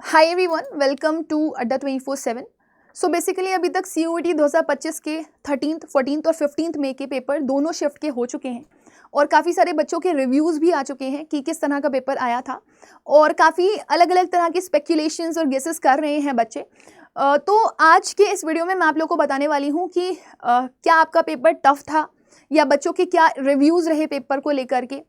Hi everyone, welcome to अड्डा 24/7। So basically अभी तक CUET 2025 के 13th, 14th और 15th मई के पेपर दोनों शिफ्ट के हो चुके हैं और काफ़ी सारे बच्चों के रिव्यूज़ भी आ चुके हैं कि किस तरह का पेपर आया था और काफ़ी अलग अलग तरह की स्पेक्यूलेशंस और गेसेस कर रहे हैं बच्चे। तो आज के इस वीडियो में मैं आप लोग को बताने वाली हूँ कि क्या आपका पेपर टफ था या बच्चों के क्या रिव्यूज़ रहे पेपर को लेकर के।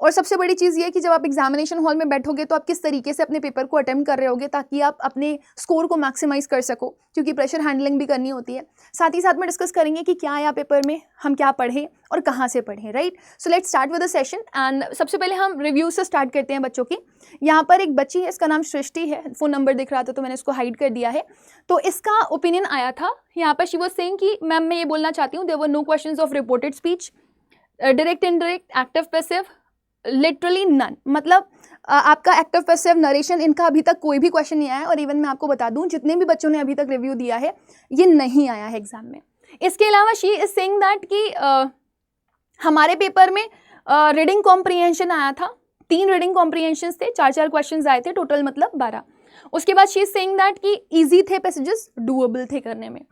और सबसे बड़ी चीज़ ये है कि जब आप एग्जामिनेशन हॉल में बैठोगे तो आप किस तरीके से अपने पेपर को अटेम्प्ट कर रहे होगे ताकि आप अपने स्कोर को मैक्सिमाइज कर सको, क्योंकि प्रेशर हैंडलिंग भी करनी होती है। साथ ही साथ में डिस्कस करेंगे कि क्या आया पेपर में, हम क्या पढ़ें और कहाँ से पढ़ें, right. So let's start with the session and सबसे पहले हम रिव्यू से स्टार्ट करते हैं बच्चों की। यहाँ पर एक बच्ची है, इसका नाम सृष्टि है, फ़ोन नंबर दिख रहा था तो मैंने इसको हाइड कर दिया है। तो इसका ओपिनियन आया था यहाँ पर। शी वाज सेइंग कि मैम मैं ये बोलना चाहती हूँ, there were no questions of reported speech, direct indirect, active passive, literally none. मतलब आपका एक्टिव पैसिव नरेशन इनका अभी तक कोई भी क्वेश्चन नहीं आया है। और इवन मैं आपको बता दूं जितने भी बच्चों ने अभी तक रिव्यू दिया है ये नहीं आया है एग्जाम में। इसके अलावा शी इज सेइंग दैट कि हमारे पेपर में रीडिंग कॉम्प्रिहेंशन आया था, 3 रीडिंग कॉम्प्रिहेंशन थे, 4 क्वेश्चन आए थे टोटल, मतलब 12। उसके बाद शी इज सेइंग दैट कि ईजी थे पैसेजेस, डूएबल थे करने में।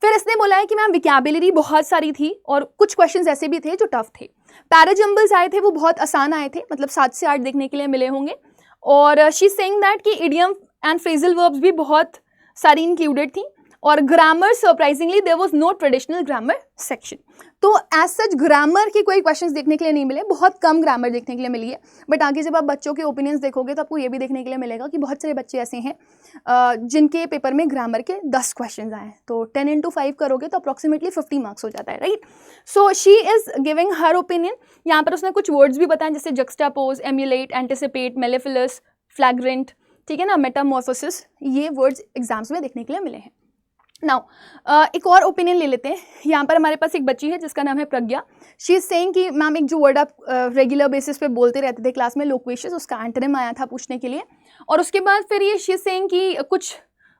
फिर इसने बोला है कि मैम विकैबुलरी बहुत सारी थी और कुछ क्वेश्चंस ऐसे भी थे जो टफ थे। पैराजम्बल्स आए थे वो बहुत आसान आए थे, मतलब 7 से 8 देखने के लिए मिले होंगे। और शी सेइंग दैट कि इडियम एंड फ्रेजल वर्ब्स भी बहुत सारी इंक्लूडेड थी। और grammar surprisingly there was no traditional grammar section. तो एज सच ग्रामर के कोई क्वेश्चंस देखने के लिए नहीं मिले, बहुत कम ग्रामर देखने के लिए मिली है। बट आगे जब आप बच्चों के ओपिनियंस देखोगे तो आपको ये भी देखने के लिए मिलेगा कि बहुत सारे बच्चे ऐसे हैं जिनके पेपर में ग्रामर के 10 क्वेश्चन आए। तो 10 into 5 करोगे तो अप्रॉक्सीमेटली 50 मार्क्स हो जाता है, right. So she is giving her opinion. यहाँ पर उसने कुछ वर्ड्स भी बताए जैसे जक्सटापोज, एम्यूलेट, एंटिसिपेट, मेलेफिलस, फ्लैग्रेंट, ठीक है ना, मेटामॉर्फोसिस, ये वर्ड्स एग्जाम्स में देखने के लिए मिले हैं। नाउ एक और ओपिनियन ले लेते हैं। यहाँ पर हमारे पास एक बच्ची है जिसका नाम है प्रज्ञा। शी इज सेइंग कि मैम एक जो वर्ड आप रेगुलर बेसिस पे बोलते रहते थे क्लास में, लोक्वेशियस, उसका एंटोनिम आया था पूछने के लिए। और उसके बाद फिर ये शी इज सेइंग कि कुछ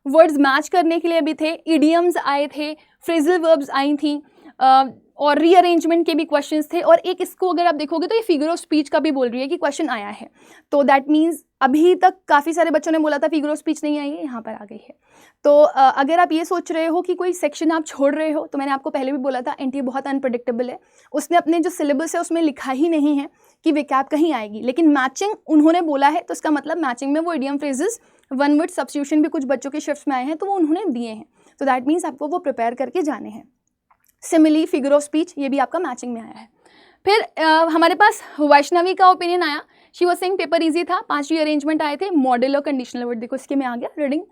वर्ड्स मैच करने के लिए भी थे, इडियम्स आए थे, फ्रेजल वर्ब्स आई थी और रीअरेंजमेंट के भी क्वेश्चंस थे। और एक इसको अगर आप देखोगे तो ये फिगर ऑफ स्पीच का भी बोल रही है कि क्वेश्चन आया है। तो दैट मीन्स अभी तक काफ़ी सारे बच्चों ने बोला था फिगर ऑफ स्पीच नहीं आई है, यहाँ पर आ गई है। तो अगर आप ये सोच रहे हो कि कोई सेक्शन आप छोड़ रहे हो, तो मैंने आपको पहले भी बोला था एनटीए बहुत अनप्रेडिक्टेबल है। उसने अपने जो सिलेबस है उसमें लिखा ही नहीं है कि विकैप कहीं आएगी, लेकिन मैचिंग उन्होंने बोला है। तो इसका मतलब मैचिंग में वो idiom phrases, one word substitution भी कुछ बच्चों के शिफ्ट्स में आए हैं तो वो उन्होंने दिए हैं। तो दैट मीन्स आपको वो प्रिपेयर करके जाने हैं। सिमिली, फिगर ऑफ स्पीच, ये भी आपका मैचिंग में आया है। फिर हमारे पास वैष्णवी का ओपिनियन आया। She was saying paper easy था, 5 रीअरेंजमेंट आए थे, मॉडल और कंडीशनल वर्ड देखो इसके में आ गया, रीडिंग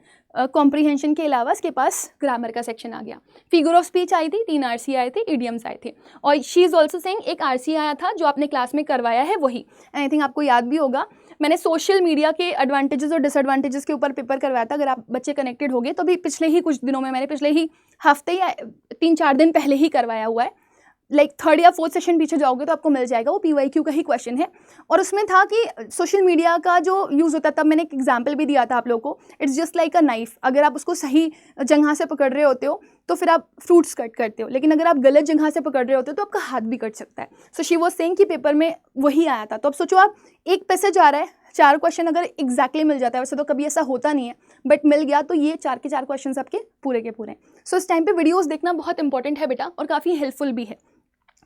कॉम्प्रिहेंशन के अलावा इसके पास ग्रामर का सेक्शन आ गया। फिगर ऑफ स्पीच आई थी, 3 RC आए थे, इडियम्स आए थे। और शी इज़ ऑल्सो सेइंग एक RC आया था जो आपने क्लास में करवाया है वही। एंड आई थिंक आपको याद भी होगा मैंने सोशल मीडिया के एडवांटेजेस और डिसएडवांटेजेस के ऊपर पेपर करवाया था। अगर आप बच्चे कनेक्टेड हो गए तो भी पिछले ही कुछ दिनों में, मैंने पिछले ही हफ्ते या 3-4 दिन पहले ही करवाया हुआ है। लाइक 3rd या 4th सेशन पीछे जाओगे तो आपको मिल जाएगा, वो PYQ का ही क्वेश्चन है। और उसमें था कि सोशल मीडिया का जो यूज़ होता है, तब मैंने एक एग्जाम्पल भी दिया था आप लोगों को, it's just like a knife. अगर आप उसको सही जगह से पकड़ रहे होते हो तो फिर आप फ्रूट्स कट करते हो, लेकिन अगर आप गलत जगह से पकड़ रहे होते हो तो आपका हाथ भी कट सकता है। सो शी वाज सेइंग कि पेपर में वही आया था। तो अब सोचो आप एक पैसेज आ रहा है, 4 क्वेश्चन अगर एग्जैक्टली मिल जाता है, वैसे तो कभी ऐसा होता नहीं है, बट मिल गया तो ये 4 के 4 क्वेश्चन आपके पूरे के पूरे। सो इस टाइम पे वीडियोस देखना बहुत इंपॉर्टेंट है बेटा, और काफ़ी हेल्पफुल भी है।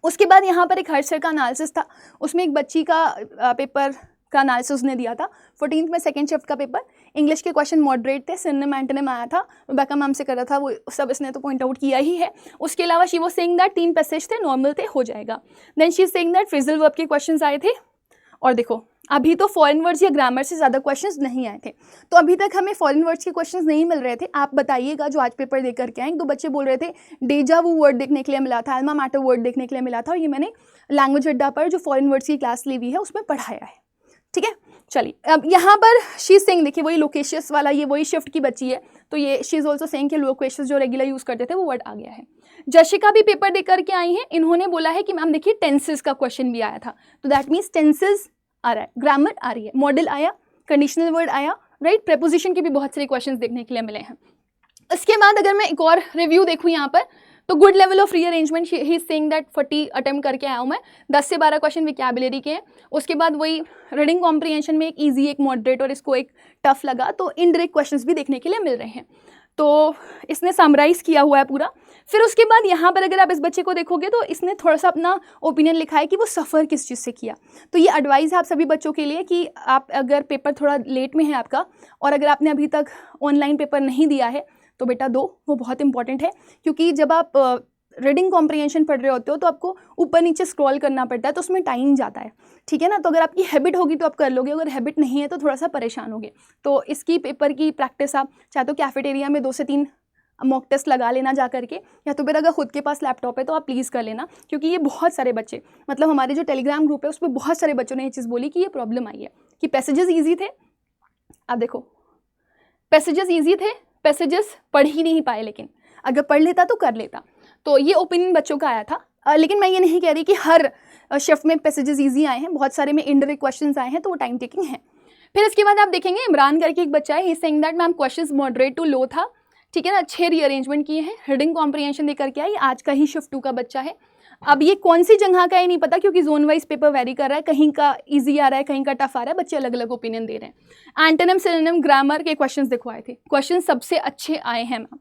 उसके बाद यहाँ पर एक हर्ष सर का एनालिसिस था, उसमें एक बच्ची का पेपर का एनालिसिस उसने दिया था 14th में, सेकंड शिफ्ट का पेपर। इंग्लिश के क्वेश्चन मॉडरेट थे, सिनोनिम एंटोनिम आया था, बेका मैम से कर रहा था, वो सब इसने तो पॉइंट आउट किया ही है। उसके अलावा she was saying that 3 passage थे, नॉर्मल थे, हो जाएगा। Then she is saying that phrasal verb के क्वेश्चंस आए थे। और देखो अभी तो फॉरेन वर्ड्स या ग्रामर से ज़्यादा क्वेश्चंस नहीं आए थे, तो अभी तक हमें फॉरेन वर्ड्स के क्वेश्चंस नहीं मिल रहे थे। आप बताइएगा जो आज पेपर दे करके आए, 2 बच्चे बोल रहे थे डेजा वू वर्ड देखने के लिए मिला था, अल्मा मैटर वर्ड देखने के लिए मिला था, और ये मैंने लैंग्वेज अड्डा पर जो फॉरेन वर्ड्स की क्लास ली हुई है उसमें पढ़ाया है, ठीक है। चलिए अब यहाँ पर शी इज सेइंग, देखिए वही लोकेशियस वाला, ये वही शिफ्ट की बच्ची है, तो ये शी इज ऑल्सो सेइंग कि लोकेशियस जो रेगुलर यूज़ करते थे वो वर्ड आ गया है। जशिका भी पेपर दे करके आई हैं, इन्होंने बोला है कि मैम देखिए टेंसेस का क्वेश्चन भी आया था, तो दैट मीन्स टेंसेस आ रहा है, ग्रामर आ रही है, मॉडल आया, कंडीशनल वर्ड आया, राइट। प्रेपोजिशन के भी बहुत सारे क्वेश्चंस देखने के लिए मिले हैं। इसके बाद अगर मैं एक और रिव्यू देखूँ यहाँ पर, तो good level of rearrangement, he is saying that 40 attempt करके आया हूँ मैं, 10 से 12 क्वेश्चन विकैबुलरी के हैं, उसके बाद वही रीडिंग कॉम्प्रिहेंशन में एक ईजी, एक मॉडरेट और इसको एक टफ लगा, तो इनडायरेक्ट क्वेश्चंस भी देखने के लिए मिल रहे हैं। तो इसने समराइज किया हुआ है पूरा। फिर उसके बाद यहाँ पर अगर आप इस बच्चे को देखोगे तो इसने थोड़ा सा अपना ओपिनियन लिखा है कि वो सफ़र किस चीज़ से किया। तो ये एडवाइस है आप सभी बच्चों के लिए कि आप अगर पेपर थोड़ा लेट में है आपका, और अगर आपने अभी तक ऑनलाइन पेपर नहीं दिया है तो बेटा दो, वो बहुत इंपॉर्टेंट है। क्योंकि जब आप रीडिंग कॉम्प्रिहेंशन पढ़ रहे होते हो तो आपको ऊपर नीचे स्क्रॉल करना पड़ता है, तो उसमें टाइम जाता है, ठीक है ना। तो अगर आपकी हैबिट होगी तो आप कर लोगे, अगर हैबिट नहीं है तो थोड़ा सा परेशान होगे। तो इसकी पेपर की प्रैक्टिस आप चाहे तो कैफेटेरिया में 2 से 3 मॉक टेस्ट लगा लेना जा करके, या तो फिर अगर खुद के पास लैपटॉप है तो आप प्लीज़ कर लेना। क्योंकि ये बहुत सारे बच्चे, मतलब हमारे जो टेलीग्राम ग्रुप है उस पर बहुत सारे बच्चों ने ये चीज़ बोली कि ये प्रॉब्लम आई है कि पैसेजेस ईजी थे। आप देखो पैसेजेस ईजी थे, पैसेजेस पढ़ ही नहीं पाए, लेकिन अगर पढ़ लेता तो कर लेता। तो ये ओपिनियन बच्चों का आया था। लेकिन मैं ये नहीं कह रही कि हर शिफ्ट में पैसेजेस ईजी आए हैं, बहुत सारे में इनडायरेक्ट क्वेश्चंस आए हैं, तो वो टाइम टेकिंग है। फिर इसके बाद आप देखेंगे इमरान करके एक बच्चा है, he saying that ma'am questions moderate to low था, ठीक है ना, अच्छे रीअरेंजमेंट किए हैं, रीडिंग कॉम्प्रिहेंशन देकर के आई, आज का ही शिफ्ट 2 का बच्चा है। अब ये कौन सी जगह का है नहीं पता, क्योंकि जोन वाइज पेपर वेरी कर रहा है, कहीं का इजी आ रहा है, कहीं का टफ आ रहा है, बच्चे अलग अलग ओपिनियन दे रहे हैं। एंटोनिम, सिनोनिम, ग्रामर के क्वेश्चंस देखो आए थे, क्वेश्चन सबसे अच्छे आए हैं मैम,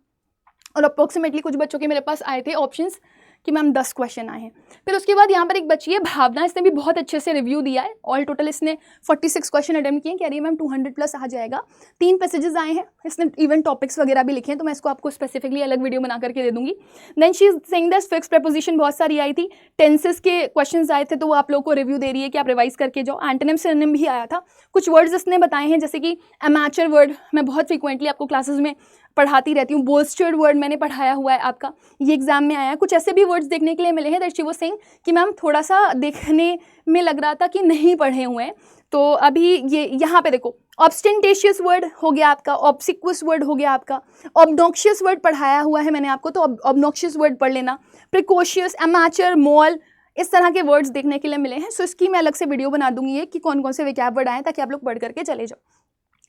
और अप्रोक्सीमेटली कुछ बच्चों के मेरे पास आए थे ऑप्शंस कि मैम 10 क्वेश्चन आए हैं। फिर उसके बाद यहाँ पर एक बच्ची है भावना, इसने भी बहुत अच्छे से रिव्यू दिया है। ऑल टोटल इसने 46 क्वेश्चन अटेम्प्ट किए, कह रही है मैम 200+ आ जाएगा। 3 पैसेजेस आए हैं, इसने इवन टॉपिक्स वगैरह भी लिखे हैं, तो मैं इसको आपको स्पेसिफिकली अलग वीडियो बना करके दे दूंगी। Then she is saying that fix preposition बहुत सारी आई थी, टेंसेस के क्वेश्चन आए थे, तो वो आप लोग को रिव्यू दे रही है कि आप रिवाइज करके जाओ। एंटोनिम, सिनोनिम भी आया था, कुछ वर्ड्स इसने बताए हैं, जैसे कि अमेचर वर्ड मैं बहुत फ्रिक्वेंटली आपको क्लासेस में पढ़ाती रहती हूँ, बोल्स्टर्ड वर्ड मैंने पढ़ाया हुआ है आपका, ये एग्जाम में आया। कुछ ऐसे भी वर्ड्स देखने के लिए मिले हैं दैट शी वाज सेइंग कि मैम थोड़ा सा देखने में लग रहा था कि नहीं पढ़े हुए हैं। तो अभी ये यहाँ पे देखो, ऑब्स्टेंटेशियस वर्ड हो गया आपका, ऑब्सिक्वस वर्ड हो गया आपका, ऑब्नॉक्शियस वर्ड पढ़ाया हुआ है मैंने आपको, तो ऑब्नॉक्शियस वर्ड पढ़ लेना, प्रिकॉशियस, अमेचर, मॉल, इस तरह के वर्ड्स देखने के लिए मिले हैं। सो इसकी मैं अलग से वीडियो बना दूंगी ये कि कौन कौन से विकैब वर्ड आए, ताकि आप लोग पढ़ करके चले जाओ।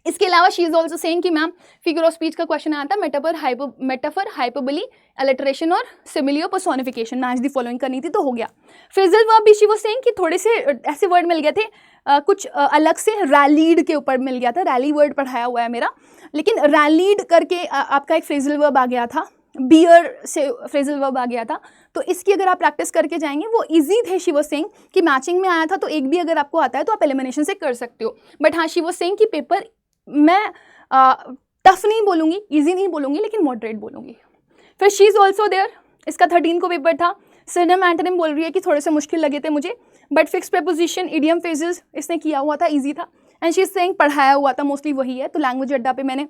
इसके अलावा शी इज ऑल्सो सेइंग कि मैम फिगर ऑफ स्पीच का क्वेश्चन आया था, मेटाफर, हाइपरबोली, एलिटरेशन और simile personification, match the following करनी थी, तो हो गया। फ्रेजल वर्ब भी शी वाज सेइंग कि थोड़े से ऐसे वर्ड मिल गए थे, कुछ अलग से रैलीड के ऊपर मिल गया था, रैली वर्ड पढ़ाया हुआ है मेरा, लेकिन रैलीड करके आपका एक फ्रेजल वर्ब आ गया था, बियर से फ्रेजल वर्ब आ गया था। तो इसकी अगर आप प्रैक्टिस करके जाएंगे, वो इजी थे। शी वाज सेइंग कि मैचिंग में आया था, तो एक भी अगर आपको आता है तो आप एलिमिनेशन से कर सकते हो। बट हाँ, शी वाज सेइंग कि पेपर मैं टफ नहीं बोलूँगी, इजी नहीं बोलूँगी, लेकिन मॉडरेट बोलूँगी। फिर शी इज़ ऑल्सो देयर, इसका 13 को पेपर था। सिनोनिम, एंटोनिम बोल रही है कि थोड़े से मुश्किल लगे थे मुझे, but fix preposition, idiom phrases इसने किया हुआ था, इजी था। एंड शी इज सेइंग पढ़ाया हुआ था, मोस्टली वही है। तो लैंग्वेज अड्डा पे मैंने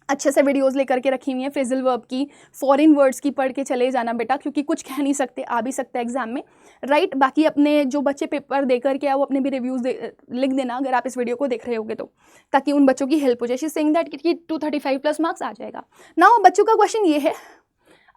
अच्छे से वीडियोस लेकर के रखी हुई हैं, फ्रेजल वर्ब की, फॉरेन वर्ड्स की, पढ़ के चले जाना बेटा, क्योंकि कुछ कह नहीं सकते, आ भी सकता है एग्जाम में, राइट। बाकी अपने जो बच्चे पेपर देकर के आए वो अपने भी रिव्यूज़ लिख देना अगर आप इस वीडियो को देख रहे होगे तो, ताकि उन बच्चों की हेल्प हो जाए। शी इज सेइंग दैट कि 235+ मार्क्स आ जाएगा। नाउ बच्चों का क्वेश्चन ये है,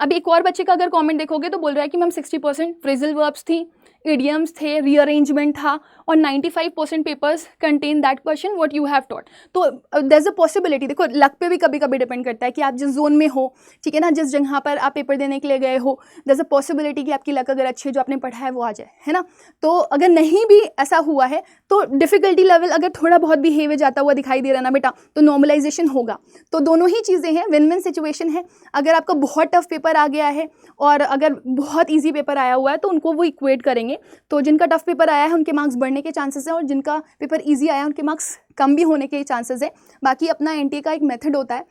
अब एक और बच्चे का अगर कमेंट देखोगे तो बोल रहा है कि मैम 60% फ्रेजल वर्ब्स थी, इडियम्स थे, रीअरेंजमेंट था, और 95% papers contain that question what you have taught. तो देयर इज अ पॉसिबिलिटी, देखो लक पे भी कभी कभी डिपेंड करता है कि आप जिस जोन में हो, ठीक है ना, जिस जगह पर आप पेपर देने के लिए गए हो, देयर इज अ पॉसिबिलिटी कि आपकी लक अगर अच्छी जो आपने पढ़ा है वो आ जाए, है ना। तो अगर नहीं भी ऐसा हुआ है तो डिफिकल्टी लेवल अगर थोड़ा बहुत भी हेवे जाता हुआ दिखाई दे रहा ना बेटा, तो नॉर्मलाइजेशन होगा। तो दोनों ही चीज़ें हैं, विन विन सिचुएशन है। अगर आपका बहुत टफ पेपर आ गया है और अगर बहुत ईजी पेपर आया हुआ है तो उनको वो इक्वेट करेंगे। तो जिनका टफ पेपर आया है उनके मार्क्स बढ़ने के चांसेस हैं, और जिनका पेपर इजी आया है उनके मार्क्स कम भी होने के चांसेस है। बाकी अपना एनटीए का एक मेथड होता है,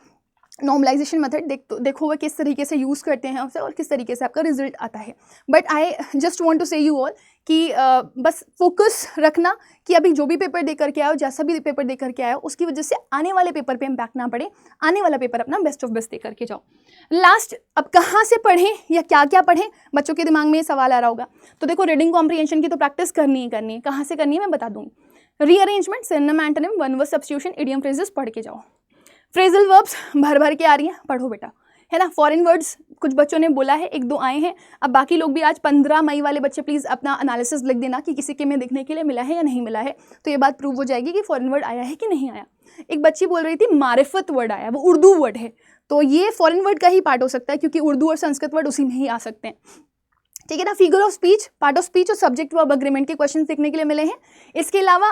नॉर्मलाइजेशन मेथड, देखो वो किस तरीके से यूज़ करते हैं उसे और किस तरीके से आपका रिजल्ट आता है। But I just want to say you all कि बस फोकस रखना कि अभी जो भी पेपर दे करके आए हो, जैसा भी पेपर दे करके आए हो, उसकी वजह से आने वाले पेपर पे इम्पैक्ट ना पड़े, आने वाला पेपर अपना बेस्ट ऑफ बेस्ट दे करके जाओ। लास्ट, अब कहाँ से पढ़ें या क्या क्या पढ़ें, बच्चों के दिमाग में ये सवाल आ रहा होगा। तो देखो रीडिंग कॉम्प्रिहेंशन की तो प्रैक्टिस करनी ही करनी है, कहाँ से करनी है मैं बता दूँगी। Rearrangement, synonym, antonym, one word substitution, idiom phrases पढ़ के जाओ। फ्रेजल वर्ब्स भर भर के आ रही हैं, पढ़ो बेटा, है ना। फॉरेन वर्ड्स कुछ बच्चों ने बोला है, 1-2 आए हैं। अब बाकी लोग भी आज 15 मई वाले बच्चे प्लीज़ अपना एनालिसिस लिख देना कि किसी के में देखने के लिए मिला है या नहीं मिला है, तो ये बात प्रूव हो जाएगी कि फॉरेन वर्ड आया है कि नहीं आया। एक बच्ची बोल रही थी मारिफत वर्ड आया, वो उर्दू वर्ड है, तो ये फॉरेन वर्ड का ही पार्ट हो सकता है, क्योंकि उर्दू और संस्कृत वर्ड उसी में ही आ सकते हैं, ठीक है ना। Figure of speech, part of speech और सब्जेक्ट वर्ब अग्रीमेंट के क्वेश्चन देखने के लिए मिले हैं। इसके अलावा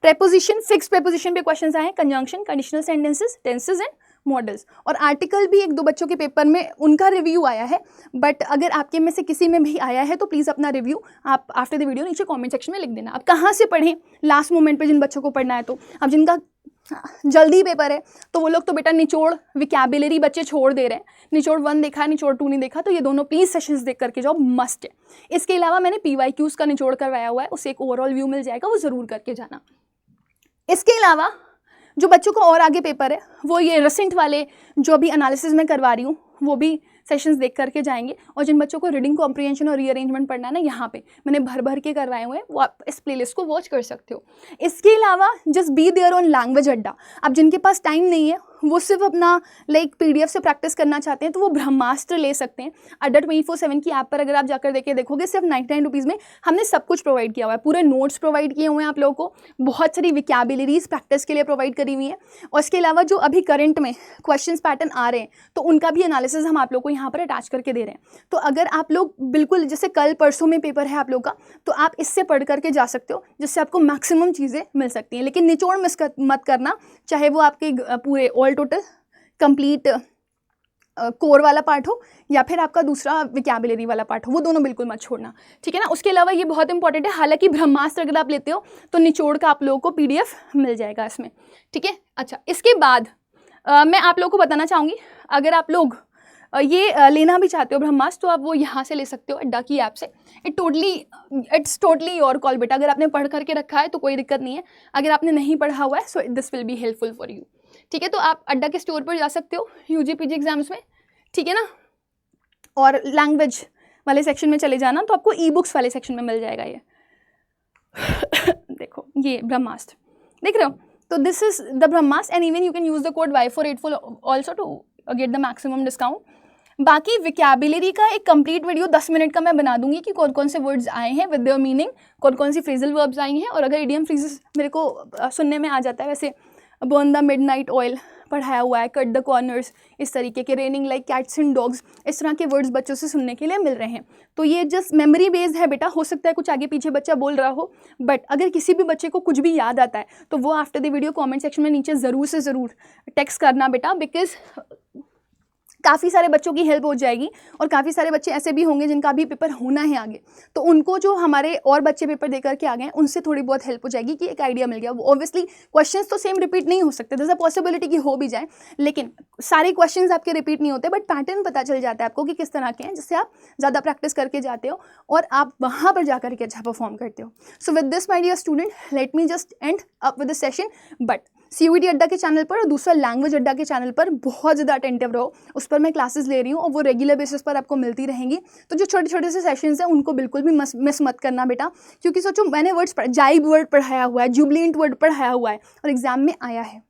प्रेपोजिशन, फिक्स प्रेपोजिशन पे क्वेश्चन आए हैं, conjunction, conditional sentences, tenses and models, और आर्टिकल भी 1-2 बच्चों के पेपर में उनका रिव्यू आया है। बट अगर आपके में से किसी में भी आया है तो प्लीज़ अपना रिव्यू आप आफ्टर द वीडियो नीचे कमेंट सेक्शन में लिख देना। आप कहाँ से पढ़ें लास्ट मोमेंट पे जिन बच्चों को पढ़ना है, तो अब जिनका जल्दी पेपर है तो वो लोग तो बेटा निचोड़ विकैबुलरी बच्चे छोड़ दे रहे हैं, निचोड़ 1 देखा, निचोड़ 2 नहीं देखा, तो ये दोनों प्लीज सेशंस देख करके जाओ, मस्ट है। इसके अलावा मैंने PYQs का निचोड़ करवाया हुआ है, उससे एक ओवरऑल व्यू मिल जाएगा, वो ज़रूर करके जाना। इसके अलावा जो बच्चों को और आगे पेपर है वो ये रिसेंट वाले जो अभी एनालिसिस में करवा रही हूँ वो भी सेशंस देख करके जाएंगे, और जिन बच्चों को रीडिंग कॉम्प्रिहेंशन और रीअरेंजमेंट पढ़ना है ना, यहाँ पे मैंने भर भर के करवाए हुए हैं, वो आप इस प्लेलिस्ट को वॉच कर सकते हो। इसके अलावा just be there on language Adda, अब जिनके पास टाइम नहीं है वो सिर्फ अपना लाइक PDF से प्रैक्टिस करना चाहते हैं तो वो ब्रह्मास्त्र ले सकते हैं। अड्डा 24/7 की ऐप पर अगर आप जाकर देखोगे सिर्फ 99 रुपीज़ में हमने सब कुछ प्रोवाइड किया हुआ है, पूरे नोट्स प्रोवाइड किए हुए हैं आप लोगों को, बहुत सारी विकैबुलरीज प्रैक्टिस के लिए प्रोवाइड करी हुई हैं, और इसके अलावा जो अभी करंट में क्वेश्चन पैटर्न आ रहे हैं तो उनका भी एनालिसिस हम आप लोग को यहाँ पर अटैच करके दे रहे हैं। तो अगर आप लोग बिल्कुल जैसे कल परसों में पेपर है आप लोग का, तो आप इससे पढ़ करके जा सकते हो, जिससे आपको मैक्सिमम चीज़ें मिल सकती हैं। लेकिन निचोड़ मत करना, चाहे वो आपके पूरे ऑल टोटल कंप्लीट कोर वाला पार्ट हो या फिर आपका दूसरा विकैबुलरी वाला पार्ट हो, वो दोनों बिल्कुल मत छोड़ना, ठीक है ना। उसके अलावा ये बहुत इंपॉर्टेंट है, हालांकि ब्रह्मास्त्र अगर आप लेते हो तो निचोड़ का आप लोगों को PDF मिल जाएगा इसमें, ठीक है। अच्छा, इसके बाद मैं आप लोगों को बताना चाहूँगी, अगर आप लोग ये लेना भी चाहते हो ब्रह्मास्त्र तो आप वो यहाँ से ले सकते हो अड्डा की ऐप से। इट्स टोटली योर कॉल बेटा, अगर आपने पढ़ करके रखा है तो कोई दिक्कत नहीं है, अगर आपने नहीं पढ़ा हुआ है so this will be helpful for you, ठीक है। तो आप अड्डा के स्टोर पर जा सकते हो UG PG एग्जाम्स में, ठीक है ना, और लैंग्वेज वाले सेक्शन में चले जाना तो आपको ई-बुक्स वाले सेक्शन में मिल जाएगा ये देखो ये ब्रह्मास्त्र देख रहे हो, तो this is the Brahmastra and even you can use the code Y484 also to get the maximum discount. बाकी विकैबुलरी का एक कंप्लीट वीडियो 10 मिनट का मैं बना दूंगी कि कौन कौन से वर्ड्स आए हैं विद देयर मीनिंग, कौन कौन सी फ्रेजल वर्ब्स आई हैं, और अगर इडियम फ्रेजेस मेरे को सुनने में आ जाता है, वैसे बर्न द मिडनाइट ऑयल पढ़ाया हुआ है, कट द कॉर्नर्स, इस तरीके के raining like cats and dogs, इस तरह के वर्ड्स बच्चों से सुनने के लिए मिल रहे हैं। तो ये जस्ट मेमोरी बेस्ड है बेटा, हो सकता है कुछ आगे पीछे बच्चा बोल रहा हो, बट अगर किसी भी बच्चे को कुछ भी याद आता है तो वो after the video comment section में नीचे ज़रूर से ज़रूर टेक्स्ट करना बेटा, बिकॉज काफ़ी सारे बच्चों की हेल्प हो जाएगी, और काफ़ी सारे बच्चे ऐसे भी होंगे जिनका भी पेपर होना है आगे, तो उनको जो हमारे और बच्चे पेपर दे करके आ गए हैं उनसे थोड़ी बहुत हेल्प हो जाएगी कि एक आइडिया मिल गया। ऑब्वियसली क्वेश्चंस तो सेम रिपीट नहीं हो सकते, दर इज अ पॉसिबिलिटी कि हो भी जाए, लेकिन सारे क्वेश्चंस आपके रिपीट नहीं होते, बट पैटर्न पता चल जाता है आपको कि किस तरह के हैं, जिससे आप ज़्यादा प्रैक्टिस करके जाते हो और आप वहाँ पर जा करके अच्छा परफॉर्म करते हो। So with this my dear student, let me just end up with the session, but CUET Adda के चैनल पर और दूसरा लैंग्वेज अड्डा के चैनल पर बहुत ज़्यादा अटेंटिव रहो, उस पर मैं क्लासेस ले रही हूँ और वो रेगुलर बेसिस पर आपको मिलती रहेंगी। तो जो छोटे छोटे से सेशंस हैं उनको बिल्कुल भी मिस मत करना बेटा, क्योंकि सोचो मैंने वर्ड्स जाइब वर्ड पढ़ाया हुआ है, जुबलेंट वर्ड पढ़ाया हुआ है और एग्जाम में आया है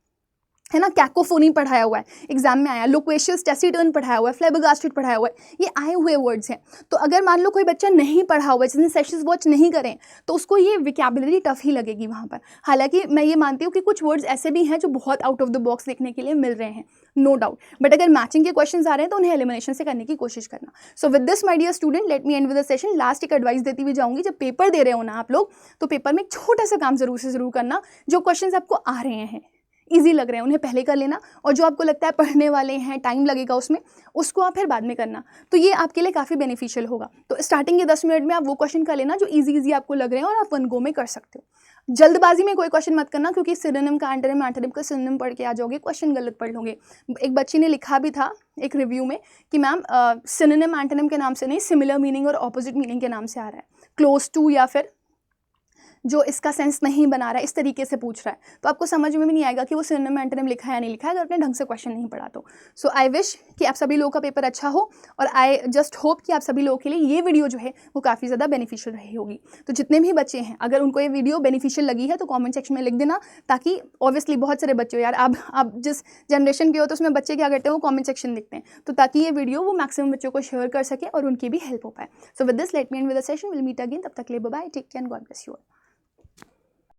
ना, कैकोफोनी पढ़ाया हुआ है, एग्जाम में आया, लोक्वेशियस टेसिटर्न पढ़ाया हुआ है, फ्लेबोगास्टिड पढ़ाया हुआ है, ये आए हुए वर्ड्स हैं। तो अगर मान लो कोई बच्चा नहीं पढ़ा हुआ है, जिसने सेशंस वॉच नहीं करें, तो उसको ये विकैबुलरी टफ ही लगेगी वहाँ पर। हालांकि मैं ये मानती हूँ कि कुछ वर्ड्स ऐसे भी हैं जो बहुत आउट ऑफ द बॉक्स देखने के लिए मिल रहे हैं, नो डाउट, बट अगर मैचिंग के क्वेश्चन आ रहे हैं तो उन्हें एलिमिनेशन से करने की कोशिश करना। So with this my dear student, let me end with the session. Last एक एडवाइस देती हुई जाऊँगी, जब पेपर दे रहे हो ना आप लोग, तो पेपर में एक छोटा सा काम जरूर से ज़रूर करना, जो क्वेश्चन आपको आ रहे हैं ईजी लग रहे हैं उन्हें पहले कर लेना, और जो आपको लगता है पढ़ने वाले हैं टाइम लगेगा उसमें, उसको आप फिर बाद में करना, तो ये आपके लिए काफ़ी बेनिफिशियल होगा। तो स्टार्टिंग के 10 मिनट में आप वो क्वेश्चन कर लेना जो इजी आपको लग रहे हैं और आप वन गो में कर सकते हो। जल्दबाजी में कोई क्वेश्चन मत करना, क्योंकि सिनोनिम का एंटोनिम का सिनोनिम पढ़ के आ जाओगे, क्वेश्चन गलत पढ़ लोगे। एक बच्ची ने लिखा भी था एक रिव्यू में कि मैम सिनोनिम एंटोनिम के नाम से नहीं, सिमिलर मीनिंग और ऑपोजिट मीनिंग के नाम से आ रहा है, क्लोज टू या फिर जो इसका सेंस नहीं बना रहा है, इस तरीके से पूछ रहा है, तो आपको समझ में भी नहीं आएगा कि वो सिनोनिम एंटोनिम लिखा है या नहीं लिखा है, अगर आपने ढंग से क्वेश्चन नहीं पढ़ा तो। सो आई विश कि आप सभी लोगों का पेपर अच्छा हो, और आई जस्ट होप कि आप सभी लोगों के लिए ये वीडियो जो है वो काफ़ी ज़्यादा बेनिफिशियल रही होगी। तो जितने भी बच्चे हैं, अगर उनको ये वीडियो बेनिफिशियल लगी है तो कॉमेंट सेक्शन में लिख देना, ताकि ऑब्वियसली बहुत सारे बच्चे हो यार, आप जिस जनरेशन के हो तो उसमें बच्चे क्या करते हैं, वो कॉमेंट सेक्शन लिखते हैं, तो ताकि ये वीडियो वो मैक्सिमम बच्चों को शेयर कर सके और उनकी भी हेल्प हो पाए। So with this let me end with the session, will meet again, तब तक के लिए bye bye, take care and God bless you all.